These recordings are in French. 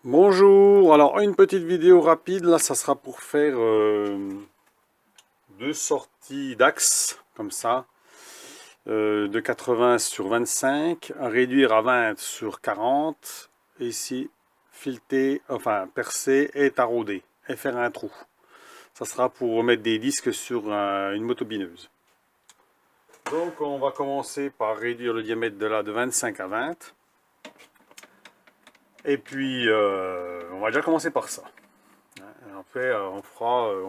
Bonjour, alors une petite vidéo rapide, là ça sera pour faire deux sorties d'axe, comme ça, de 80 sur 25, à réduire à 20 sur 40, et ici, fileter, enfin percer et tarauder, et faire un trou. Ça sera pour mettre des disques sur une motobineuse. Donc on va commencer par réduire le diamètre de là de 25 à 20. Et puis on va déjà commencer par ça. Après, on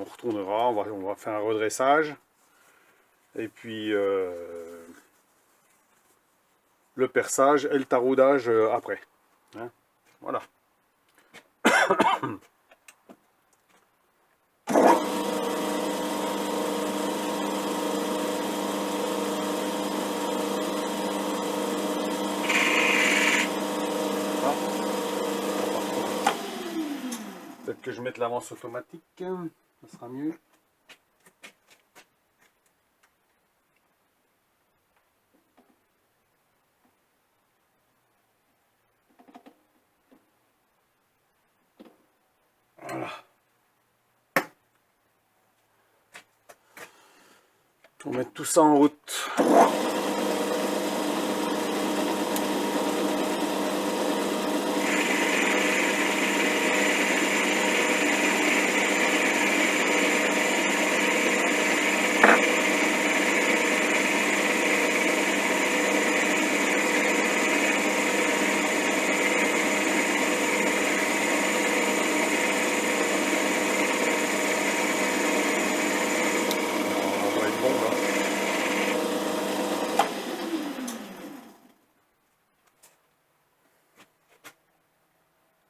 retournera, on va faire un redressage. Et puis le perçage et le taraudage après. Hein, voilà. Ah, peut-être que je mette l'avance automatique, ça sera mieux. Voilà. Pour mettre tout ça en route. On va être bon là.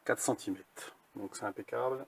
4 cm. Donc c'est impeccable.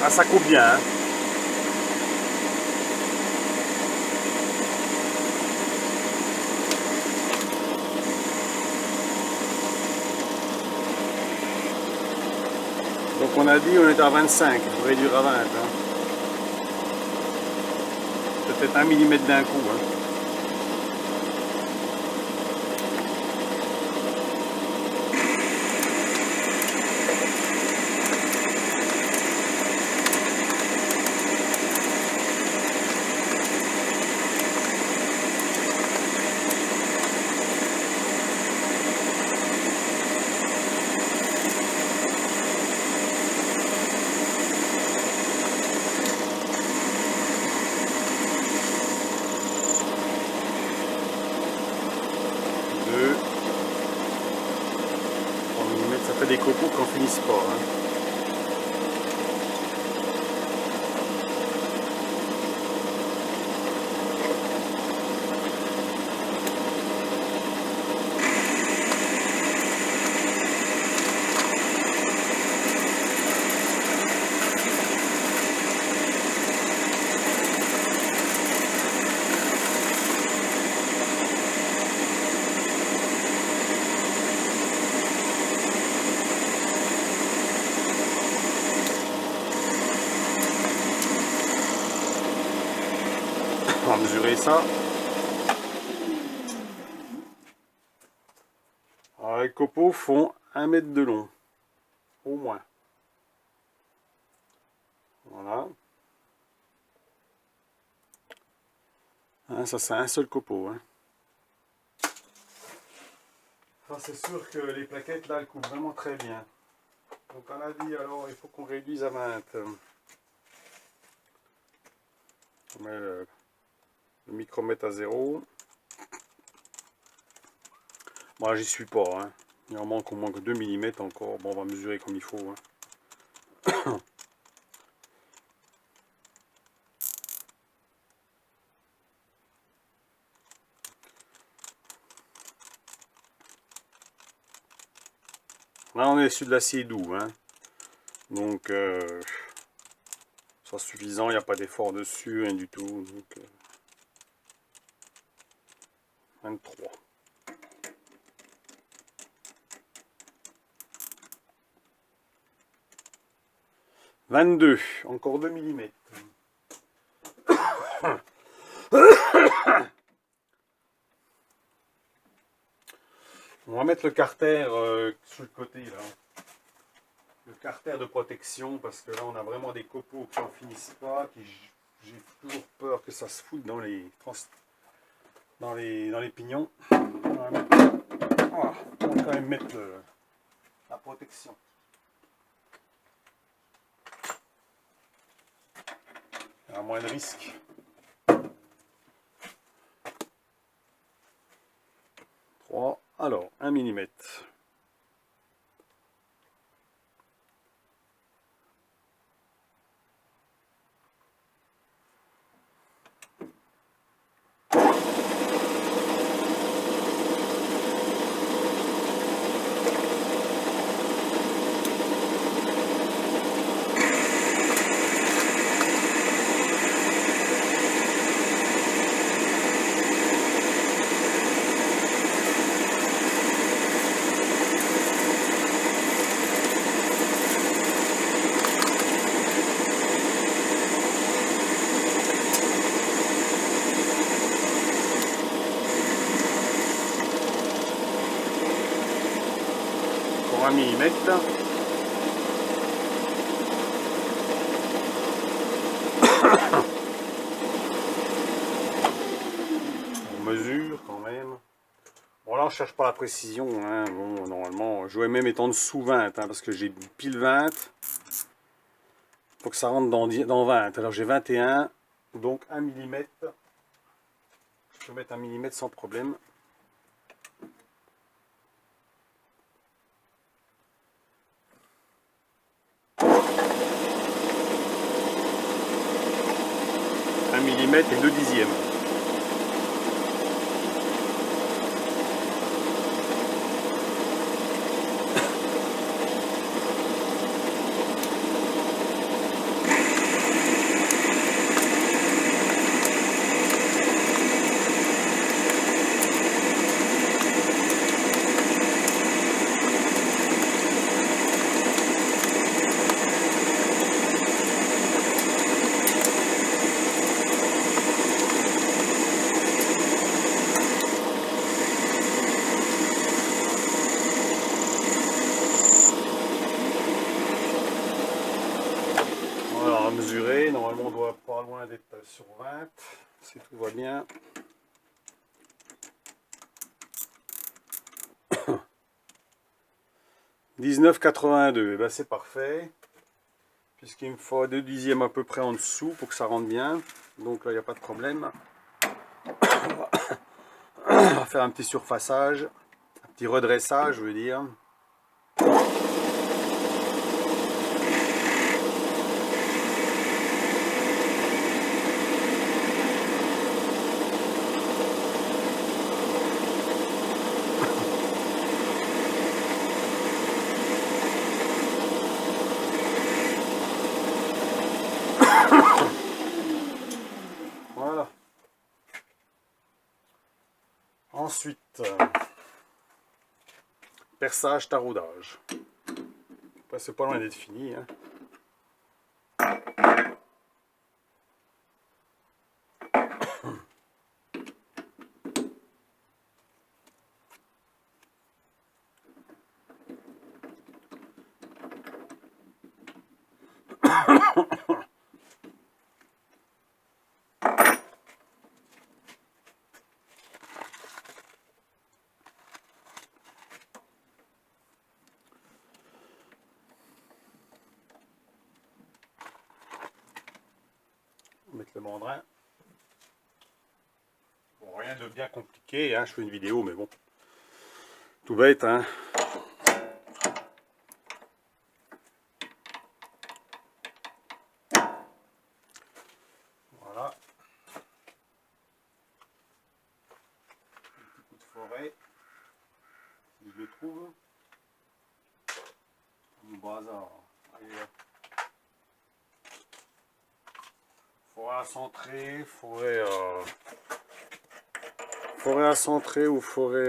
Ah, ça coupe bien, hein. Donc on a dit on est à 25, il faut réduire à 20. Hein. Peut-être 1 mm d'un coup. Hein. Deux, 3 mm, ça fait des copeaux qu'on finisse pas. Hein. On va mesurer ça. Alors, les copeaux font 1 mètre de long, au moins. Voilà. Hein, ça c'est un seul copeau. Hein. Ça c'est sûr que les plaquettes là elles couvrent vraiment très bien. Donc on a dit alors il faut qu'on réduise à 20. On met le micromètre à 0. Moi j'y suis pas. Hein. Il en manque au moins que 2 mm encore. Bon on va mesurer comme il faut. Hein. Là on est sur de l'acier doux. Hein. Donc ça suffisant, il n'y a pas d'effort dessus, rien du tout. Donc 23. 22, encore 2 mm. On va mettre le carter sur le côté là. Le carter de protection parce que là on a vraiment des copeaux qui n'en finissent pas. J'ai toujours peur que ça se foute dans les pignons. On va quand même mettre la protection. Il y a moins de risques. Alors 1 mm. Pour 1 mm. On mesure quand même. Bon là on cherche pas la précision. Hein. Bon, normalement, je vais même être en dessous 20 hein, parce que j'ai pile 20. Faut que ça rentre dans 20. Alors j'ai 21. Donc 1 mm. Je peux mettre 1 mm sans problème. Millimètres et 2 dixièmes. Voilà, à mesurer, normalement on doit pas loin d'être sur 20, si tout va bien. « 19,82 », ben c'est parfait. Puisqu'il me faut 2 dixièmes à peu près en dessous pour que ça rentre bien. Donc là, il n'y a pas de problème. On va faire un petit surfaçage, un petit redressage, je veux dire. Voilà. Ensuite, perçage, taraudage. Après, c'est pas loin d'être fini. Hein. mettre le mandrin. Bon, rien de bien compliqué, hein, je fais une vidéo, mais bon. Tout bête, hein. Voilà. Un petit coup de forêt, si je le trouve. Du bazar. Allez, forêt à centrer, forêt à centrer ou forêt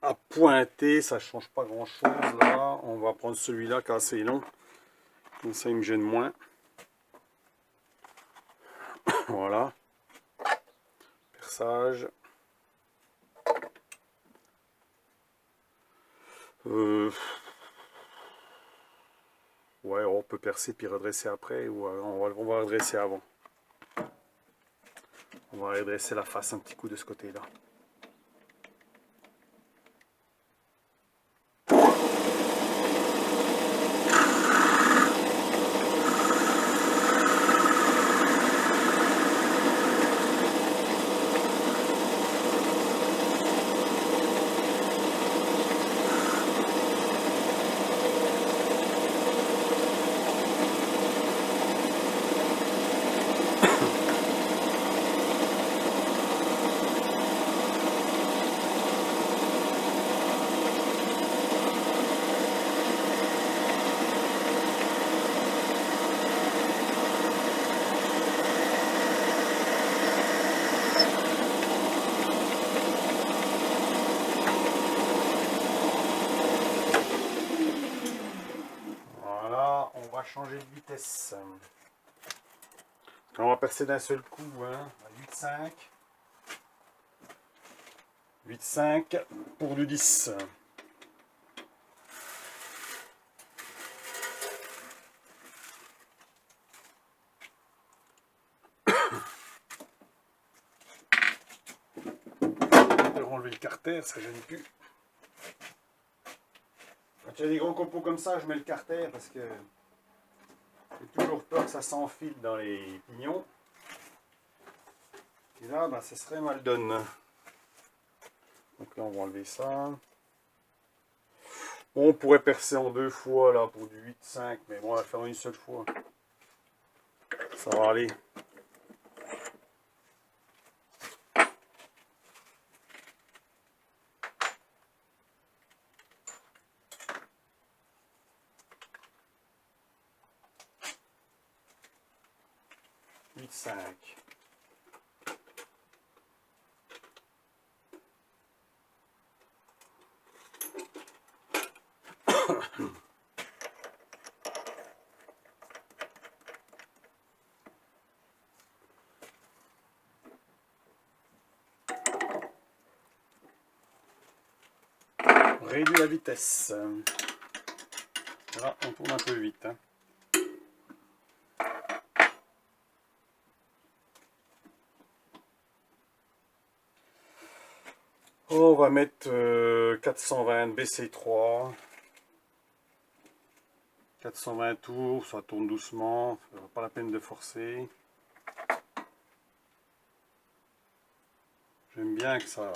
à pointer, ça change pas grand chose là. On va prendre celui-là qui est assez long, comme ça il me gêne moins. Voilà, perçage. Ouais, on peut percer puis redresser après, ou on va redresser avant. On va redresser la face un petit coup de ce côté-là. Changer de vitesse. On va percer d'un seul coup, hein, à 8,5. 8,5 pour du 10. Je vais enlever le carter, ça gêne plus. Quand il y a des grands copeaux comme ça, je mets le carter parce que j'ai toujours peur que ça s'enfile dans les pignons. Et là, ben, ça serait mal donne. Donc là, on va enlever ça. Bon, on pourrait percer en 2 fois là pour du 8,5, mais bon, on va le faire en une seule fois. Ça va aller. Réduit la vitesse. Là, on tourne un peu vite. Hein. On va mettre 420 BC3. 420 tours, ça tourne doucement, pas la peine de forcer. J'aime bien que ça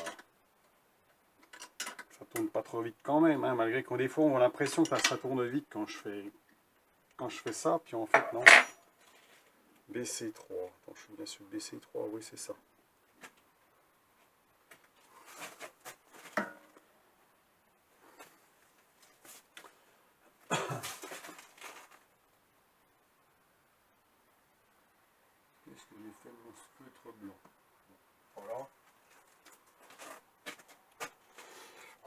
tourne pas trop vite quand même, hein, malgré qu'on des fois on a l'impression que ça tourne vite quand je fais ça, puis en fait non. BC3, attends, je suis bien sur BC3, oui c'est ça. Qu'est-ce que j'ai fait de mon feutre blanc? Voilà.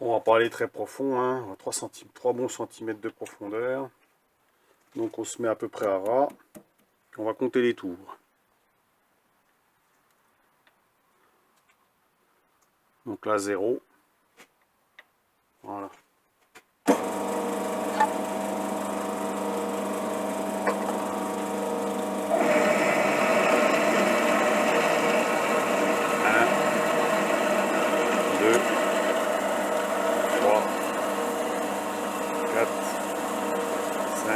On va pas aller très profond, hein, 3 bons centimètres de profondeur. Donc on se met à peu près à ras. On va compter les tours. Donc là 0. Voilà. Un, 2, 5,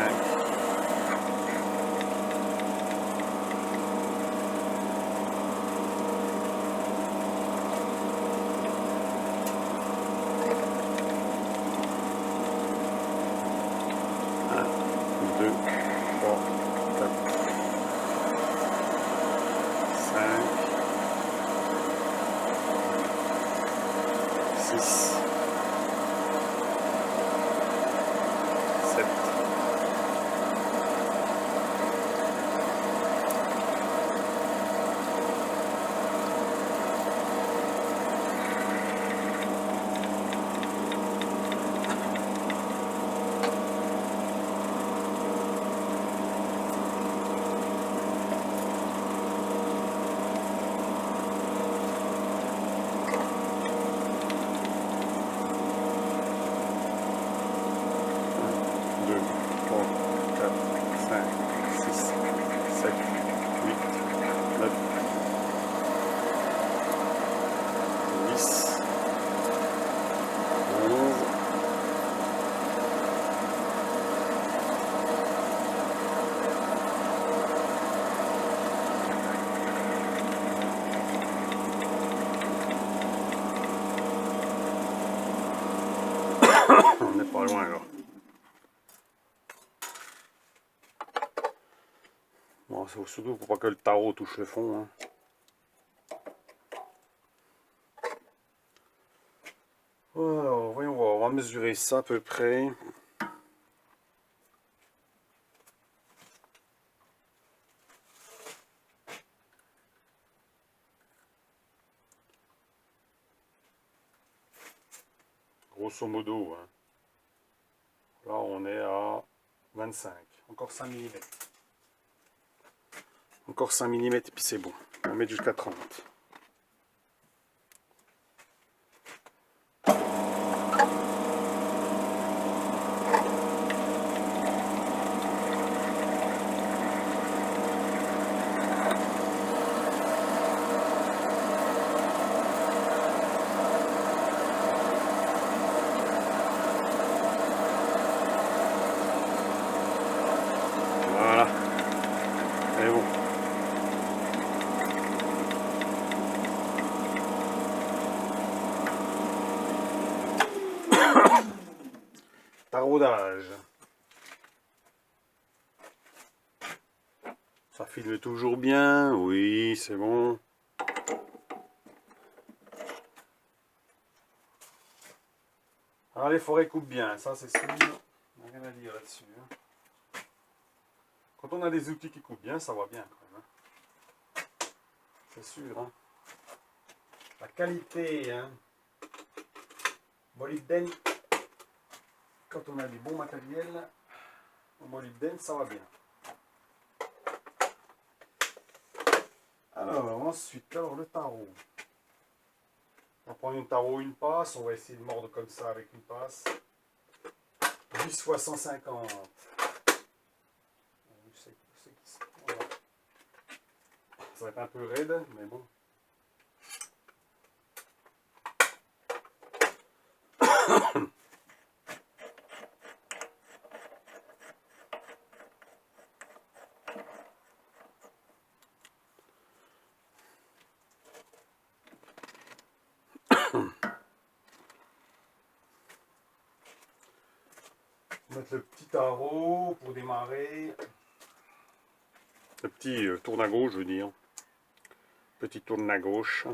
2, 3, 4, 5, 6, 7, 2, 3, 4, 5, 6, 7, 8, 9, 10, 11, on n'est pas loin là. Bon, c'est surtout pour pas que le tarot touche le fond. Hein. Alors, voyons voir, on va mesurer ça à peu près. Grosso modo. Hein. Là, on est à 25. Encore 5 mm. Encore 5 mm et puis c'est bon. On va mettre jusqu'à 30. Voilà. C'est bon. Taraudage. Ça filme toujours bien. Oui, c'est bon. Alors les forêts coupent bien, ça c'est sûr. On n'a rien à dire là-dessus. Hein. Quand on a des outils qui coupent bien, ça va bien quand même. Hein. C'est sûr. Hein. La qualité, hein. Molybdène, quand on a du bon matériel, au molybdène, ça va bien. Alors ensuite, le tarot. On va prendre une tarot, une passe. On va essayer de mordre comme ça avec une passe. 10 fois 150. Ça va être un peu raide, mais bon. On va mettre le petit tarot pour démarrer. Le petit tourne à gauche, je veux dire. Petit tourne à gauche.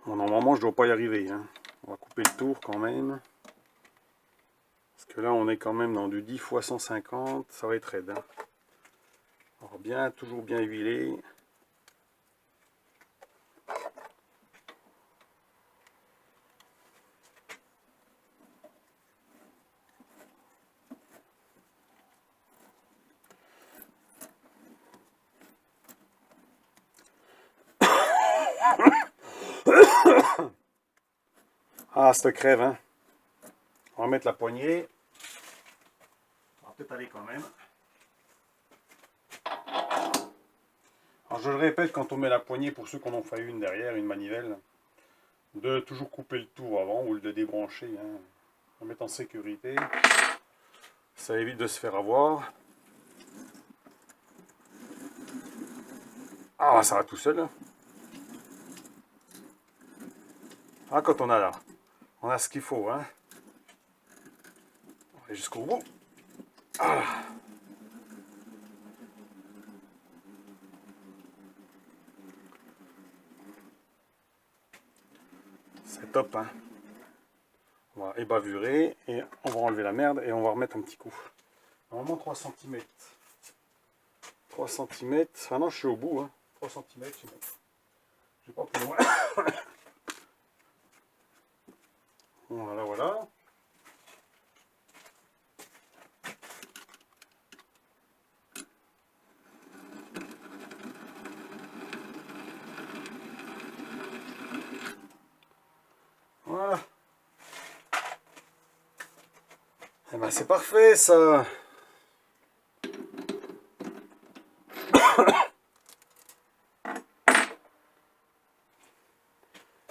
Bon, normalement, je ne dois pas y arriver. Hein. On va couper le tour quand même. Parce que là, on est quand même dans du 10 fois 150. Ça va être raide. Hein. Alors bien, toujours bien huilé. Ah, ça crève, hein. On va mettre la poignée. peut-être aller quand même. Alors je le répète, quand on met la poignée, pour ceux qui en ont fait une derrière, une manivelle, de toujours couper le tour avant ou de débrancher, hein, en mettant en sécurité. Ça évite de se faire avoir. Ah, ça va tout seul. Ah, quand on a là, on a ce qu'il faut, hein. On va jusqu'au bout. Ah. C'est top, hein. On va ébavurer et on va enlever la merde et on va remettre un petit coup. Normalement 3 cm. 3 cm. Ah non, je suis au bout, hein. 3 cm, je vais pas plus loin. Voilà, voilà. Voilà. Eh ben c'est parfait ça.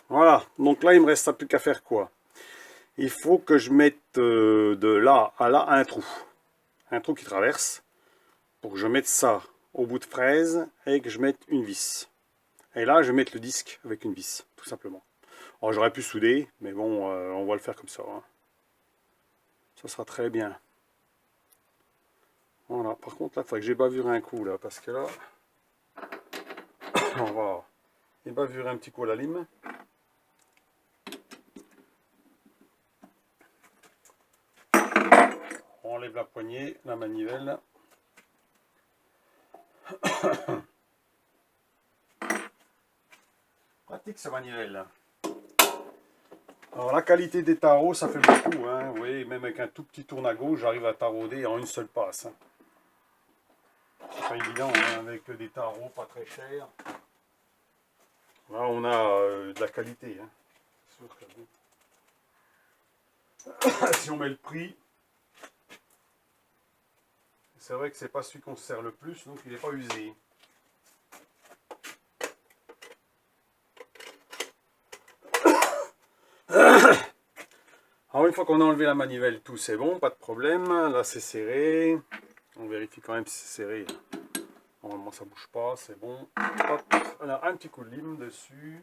Voilà, donc là il me reste plus qu'à faire quoi? Il faut que je mette de là à là un trou qui traverse, pour que je mette ça au bout de fraise et que je mette une vis. Et là je vais mettre le disque avec une vis, tout simplement. Alors j'aurais pu souder, mais bon, on va le faire comme ça. Hein. Ça sera très bien. Voilà, par contre là, il faudrait que j'ébavure un coup là, parce que là, on va ébavurer un petit coup à la lime. On enlève la poignée, la manivelle. Pratique ce manivelle. Alors la qualité des tarots, ça fait beaucoup. Hein. Vous voyez, même avec un tout petit tourne à gauche, j'arrive à tarauder en une seule passe. Hein. C'est pas évident, hein, avec des tarots pas très chers. Là, on a de la qualité. Hein. Sûr que... si on met le prix, c'est vrai que c'est pas celui qu'on se sert le plus, donc il n'est pas usé. Alors une fois qu'on a enlevé la manivelle, tout c'est bon, pas de problème. Là c'est serré. On vérifie quand même si c'est serré. Normalement ça bouge pas, c'est bon. Hop, on a un petit coup de lime dessus.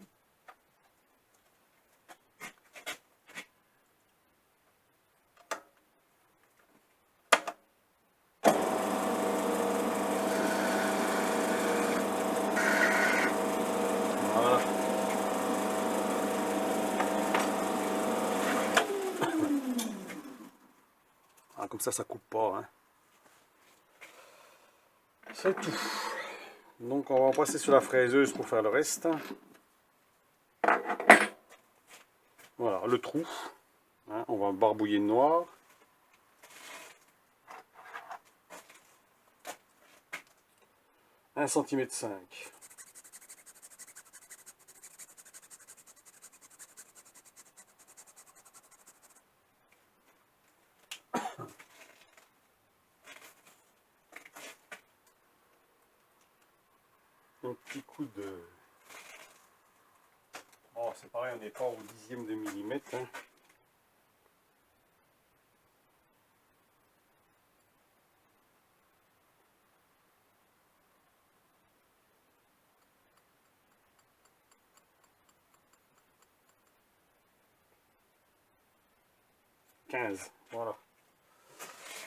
Voilà. Ah, comme ça coupe pas. Hein. C'est tout. Donc on va passer sur la fraiseuse pour faire le reste. Voilà, le trou. Hein, on va barbouiller de noir. Un centimètre 5. Un petit coup de... Oh, c'est pareil, on n'est pas au dixième de millimètre. Hein. Voilà.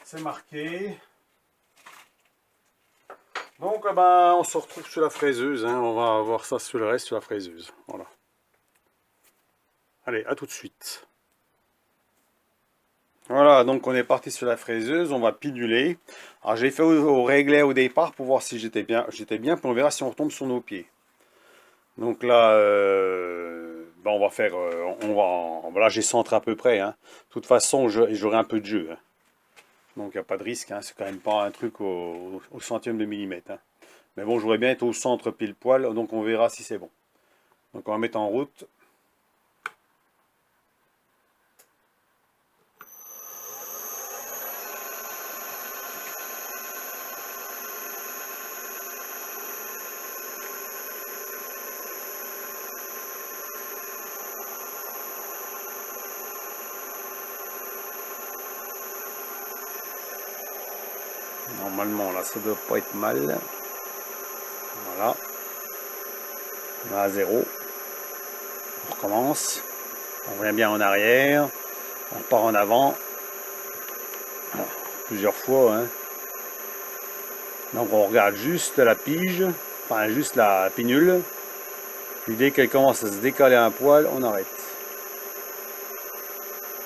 C'est marqué. Donc ben, on se retrouve sur la fraiseuse. Hein. On va voir ça sur le reste sur la fraiseuse. Voilà. Allez, à tout de suite. Voilà, donc on est parti sur la fraiseuse, on va piluler. Alors j'ai fait au réglet au départ pour voir si j'étais bien, puis on verra si on retombe sur nos pieds. Donc là, ben on va faire, voilà, j'ai centré à peu près. Hein. De toute façon, j'aurai un peu de jeu. Hein. Donc il n'y a pas de risque, hein. C'est quand même pas un truc au centième de millimètre. Hein. Mais bon, je voudrais bien être au centre pile poil, donc on verra si c'est bon. Donc on va mettre en route. Normalement, là, ça doit pas être mal. Voilà. On est à 0. On recommence. On revient bien en arrière. On repart en avant. Voilà. Plusieurs fois. Hein. Donc on regarde juste la pige. Enfin, juste la pinule. Puis dès qu'elle commence à se décaler un poil, on arrête.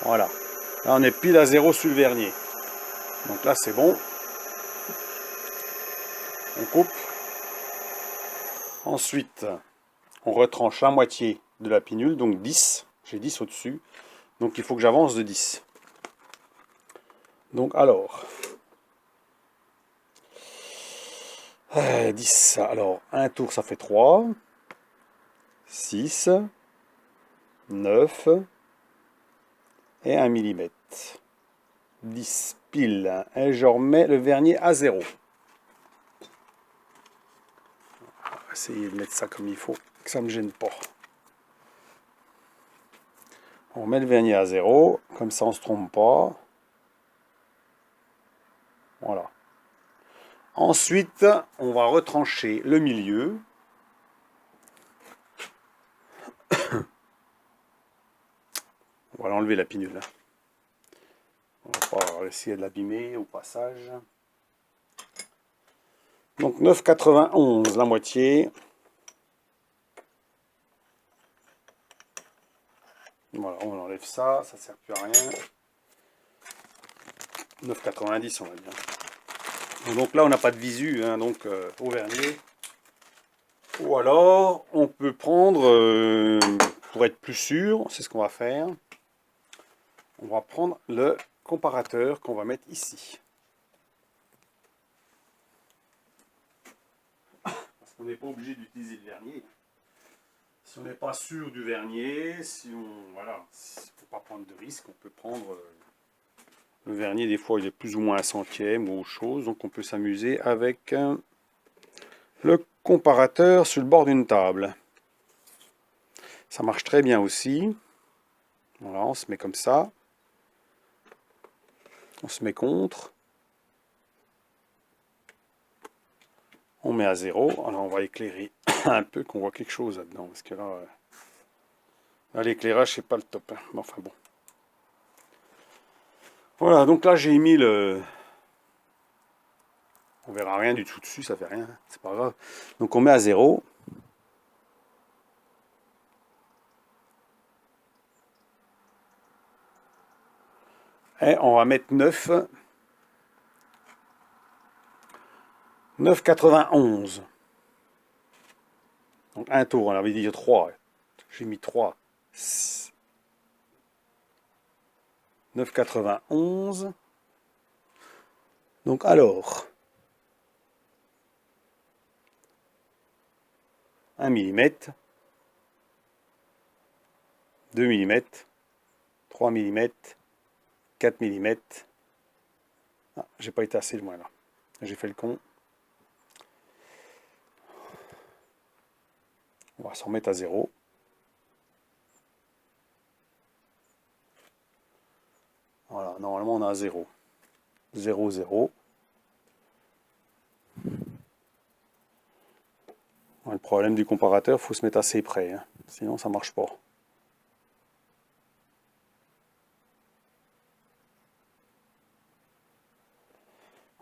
Voilà. Là, on est pile à 0 sur le vernier. Donc là, c'est bon. On coupe. Ensuite, on retranche la moitié de la pinule, donc 10. J'ai 10 au-dessus. Donc il faut que j'avance de 10. Donc alors, 10, alors un tour ça fait 3, 6, 9 et 1 mm. 10 pile. Et je remets le vernier à 0. On va essayer de mettre ça comme il faut, que ça ne me gêne pas. On met le vernier à 0, comme ça on ne se trompe pas. Voilà. Ensuite, on va retrancher le milieu. On va l'enlever la pinule. On va pas essayer de l'abîmer au passage. Donc 9,91 la moitié. Voilà, on enlève ça, ça ne sert plus à rien. 9,90 on va dire. Donc là on n'a pas de visu, hein, donc au vernier. Ou alors on peut prendre, pour être plus sûr, c'est ce qu'on va faire. On va prendre le comparateur qu'on va mettre ici. Parce qu'on n'est pas obligé d'utiliser le vernier. Si on n'est pas sûr du vernier, si on voilà, il ne faut pas prendre de risque, on peut prendre le vernier, des fois il est plus ou moins un centième ou autre chose, donc on peut s'amuser avec le comparateur sur le bord d'une table. Ça marche très bien aussi. Voilà, on se met comme ça. On se met contre. On met à 0. Alors on va éclairer un peu, qu'on voit quelque chose là-dedans. Parce que là, l'éclairage, c'est pas le top. Hein. Mais enfin bon. Voilà, donc là j'ai mis le... On verra rien du tout dessus, ça fait rien. C'est pas grave. Donc on met à 0. Et on va mettre 9. 9,91. Donc un tour, on avait dit 3. J'ai mis 3. 9,91. Donc alors, 1 mm, 2 mm, 3 mm, 4 mm. Ah, j'ai pas été assez loin là. J'ai fait le con. On va s'en remettre à 0. Voilà, normalement on a 0. 0, 0. Le problème du comparateur, il faut se mettre assez près, hein. Sinon ça marche pas.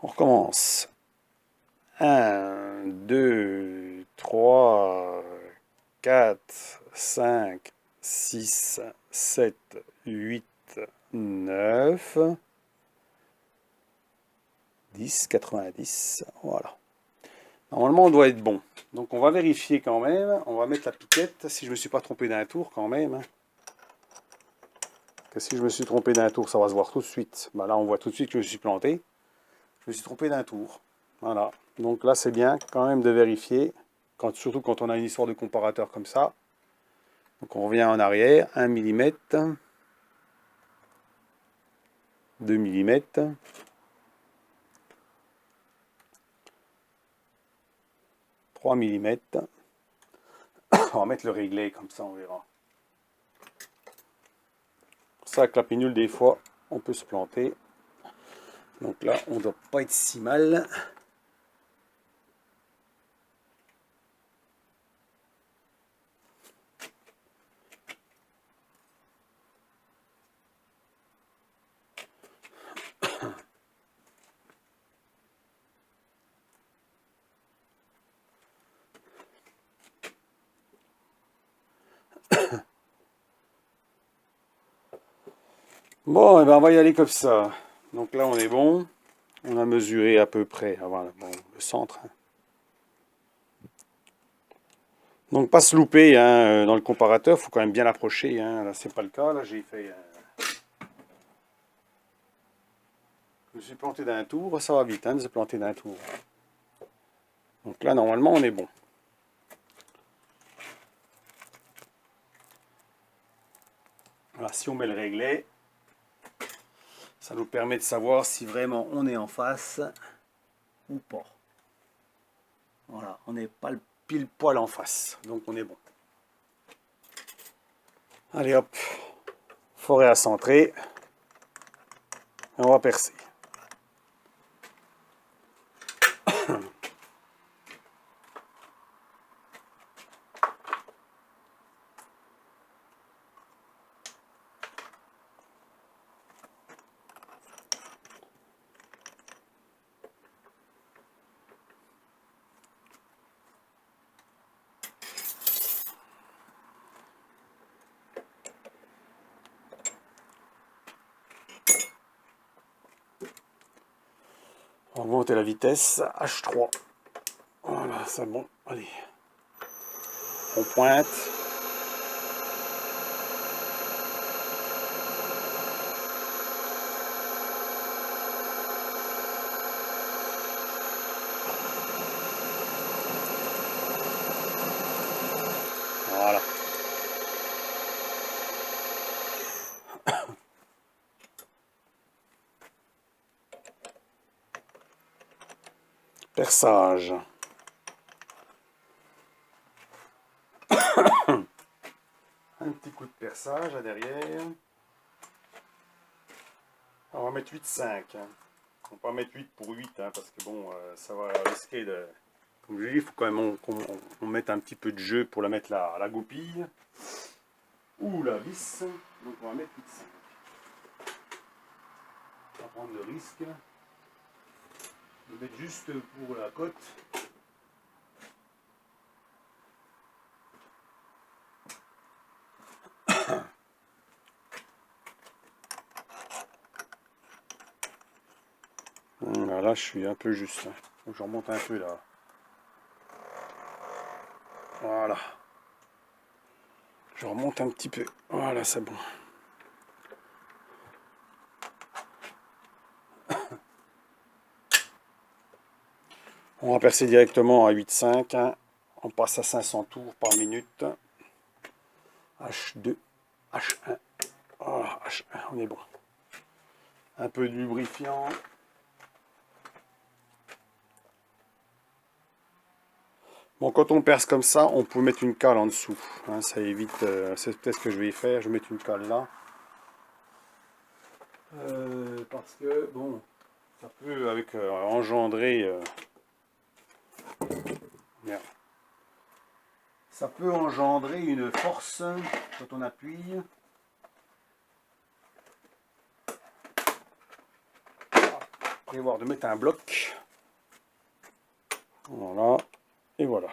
On recommence. 1, 2, 3, 4, 5, 6, 7, 8, 9, 10, 90, voilà. Normalement, on doit être bon. Donc, on va vérifier quand même. On va mettre la piquette, si je ne me suis pas trompé d'un tour quand même. Hein. Que si je me suis trompé d'un tour, ça va se voir tout de suite. Ben là, on voit tout de suite que je me suis planté. Je me suis trompé d'un tour. Voilà. Donc là, c'est bien quand même de vérifier, surtout quand on a une histoire de comparateur comme ça. Donc, on revient en arrière. 1 mm. 2 mm. 3 mm. On va mettre le réglé, comme ça on verra. C'est ça, avec la pinule, des fois, on peut se planter. Donc là, on ne doit pas être si mal. Bon, et ben on va y aller comme ça. Donc là, on est bon. On a mesuré à peu près, voilà, bon, le centre. Donc pas se louper hein, dans le comparateur, il faut quand même bien l'approcher. Hein. Là, c'est pas le cas. Là, j'ai fait. Je me suis planté d'un tour. Ça va vite hein, de se planter d'un tour. Donc là, normalement, on est bon. Alors, si on met le réglet, ça nous permet de savoir si vraiment on est en face ou pas. Voilà, on n'est pas le pile poil en face, donc on est bon. Allez hop, forêt à centrer, et on va percer. On va monter la vitesse, H3. Voilà, c'est bon, allez. On pointe. Voilà. Perçage. Un petit coup de perçage à derrière. On va mettre 8,5. Hein. On va pas mettre 8 pour 8, hein, parce que bon, ça va risquer de... Comme je dis, il faut quand même qu'on mette un petit peu de jeu pour la mettre à la goupille. Ou la vis. Donc on va mettre 8,5. On va prendre le risque de mettre juste pour la côte. Là, je suis un peu juste. Hein. Donc, je remonte un peu là. Voilà. Je remonte un petit peu. Voilà, c'est bon. On va percer directement à 8,5. Hein. On passe à 500 tours par minute. H2, H1. Voilà, H1, on est bon. Un peu de lubrifiant. Bon, quand on perce comme ça, on peut mettre une cale en dessous. Hein, ça évite. C'est peut-être ce que je vais faire. Je vais mettre une cale là. Parce que, bon, ça peut avec engendrer. Merde. Ça peut engendrer une force quand on appuie. Prévoir de mettre un bloc. Voilà. Et voilà.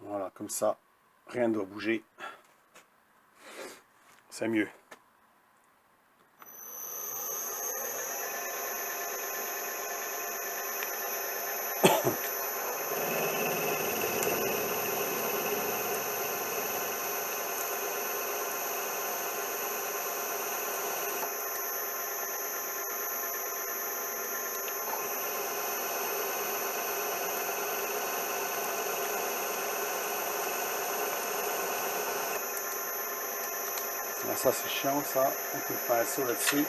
Voilà, comme ça, rien ne doit bouger. C'est mieux. Ah, ça c'est chiant ça, un coup de pinceau là-dessus.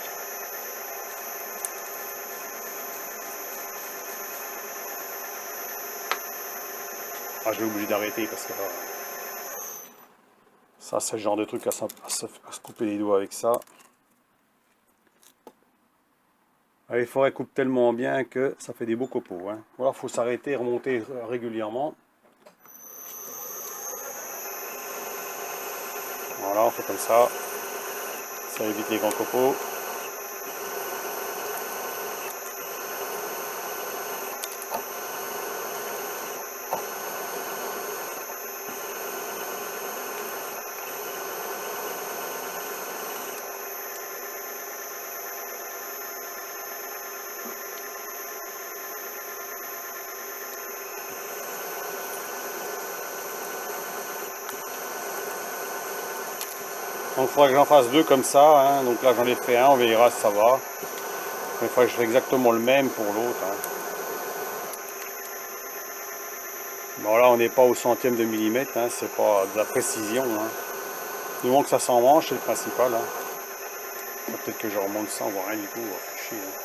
Ah, je vais obligé d'arrêter parce que ça, c'est le genre de truc à se couper les doigts avec ça. Ah, les forêts coupent tellement bien que ça fait des beaux copeaux. Hein. Voilà, faut s'arrêter, remonter régulièrement. Voilà, on fait comme ça évite les grands copeaux. Donc il faudra que j'en fasse deux comme ça. Hein. Donc là j'en ai fait un, on verra si ça va. Mais il faudra que je fasse exactement le même pour l'autre. Hein. Bon là on n'est pas au centième de millimètre, hein. C'est pas de la précision. Hein. Du moment que ça s'en c'est le principal. Hein. Peut-être que je remonte ça, on voit rien du tout, on va faire chier. Hein.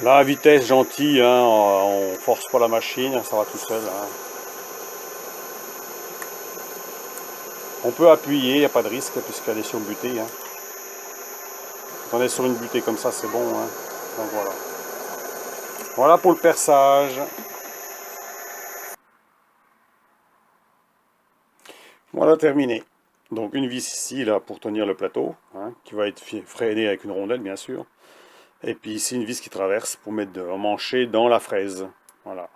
Là, vitesse gentille, hein, on force pas la machine, ça va tout seul. Hein. On peut appuyer, il n'y a pas de risque puisqu'elle est sur butée. Hein. Quand on est sur une butée comme ça, c'est bon. Hein. Donc voilà. Voilà pour le perçage. Voilà terminé. Donc une vis ici là pour tenir le plateau, hein, qui va être freiné avec une rondelle bien sûr. Et puis ici une vis qui traverse pour mettre un manchet dans la fraise. Voilà.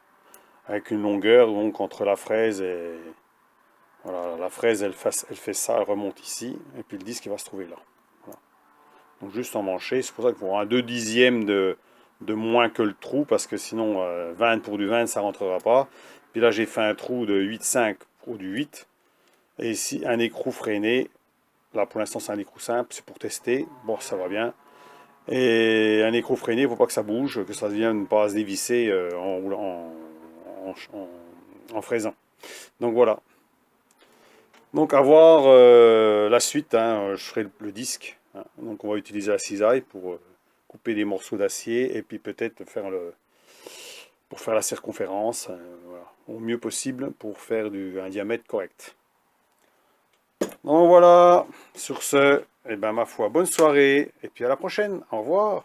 Avec une longueur donc entre la fraise et... Voilà, la fraise elle fait ça, elle remonte ici. Et puis le disque il va se trouver là. Voilà. Donc juste en manchet, c'est pour ça qu'il faut un 2 dixièmes de moins que le trou, parce que sinon 20 pour du 20 ça rentrera pas. Puis là j'ai fait un trou de 8,5 pour du 8. Et ici un écrou freiné. Là pour l'instant c'est un écrou simple, c'est pour tester. Bon ça va bien. Et un écrou freiné, il ne faut pas que ça bouge, que ça vienne pas se dévisser en fraisant. Donc voilà. Donc à voir la suite, hein, je ferai le disque. Hein. Donc on va utiliser la cisaille pour couper des morceaux d'acier et puis peut-être pour faire la circonférence voilà, au mieux possible pour faire un diamètre correct. Donc voilà, sur ce, eh ben, ma foi, bonne soirée et puis à la prochaine. Au revoir.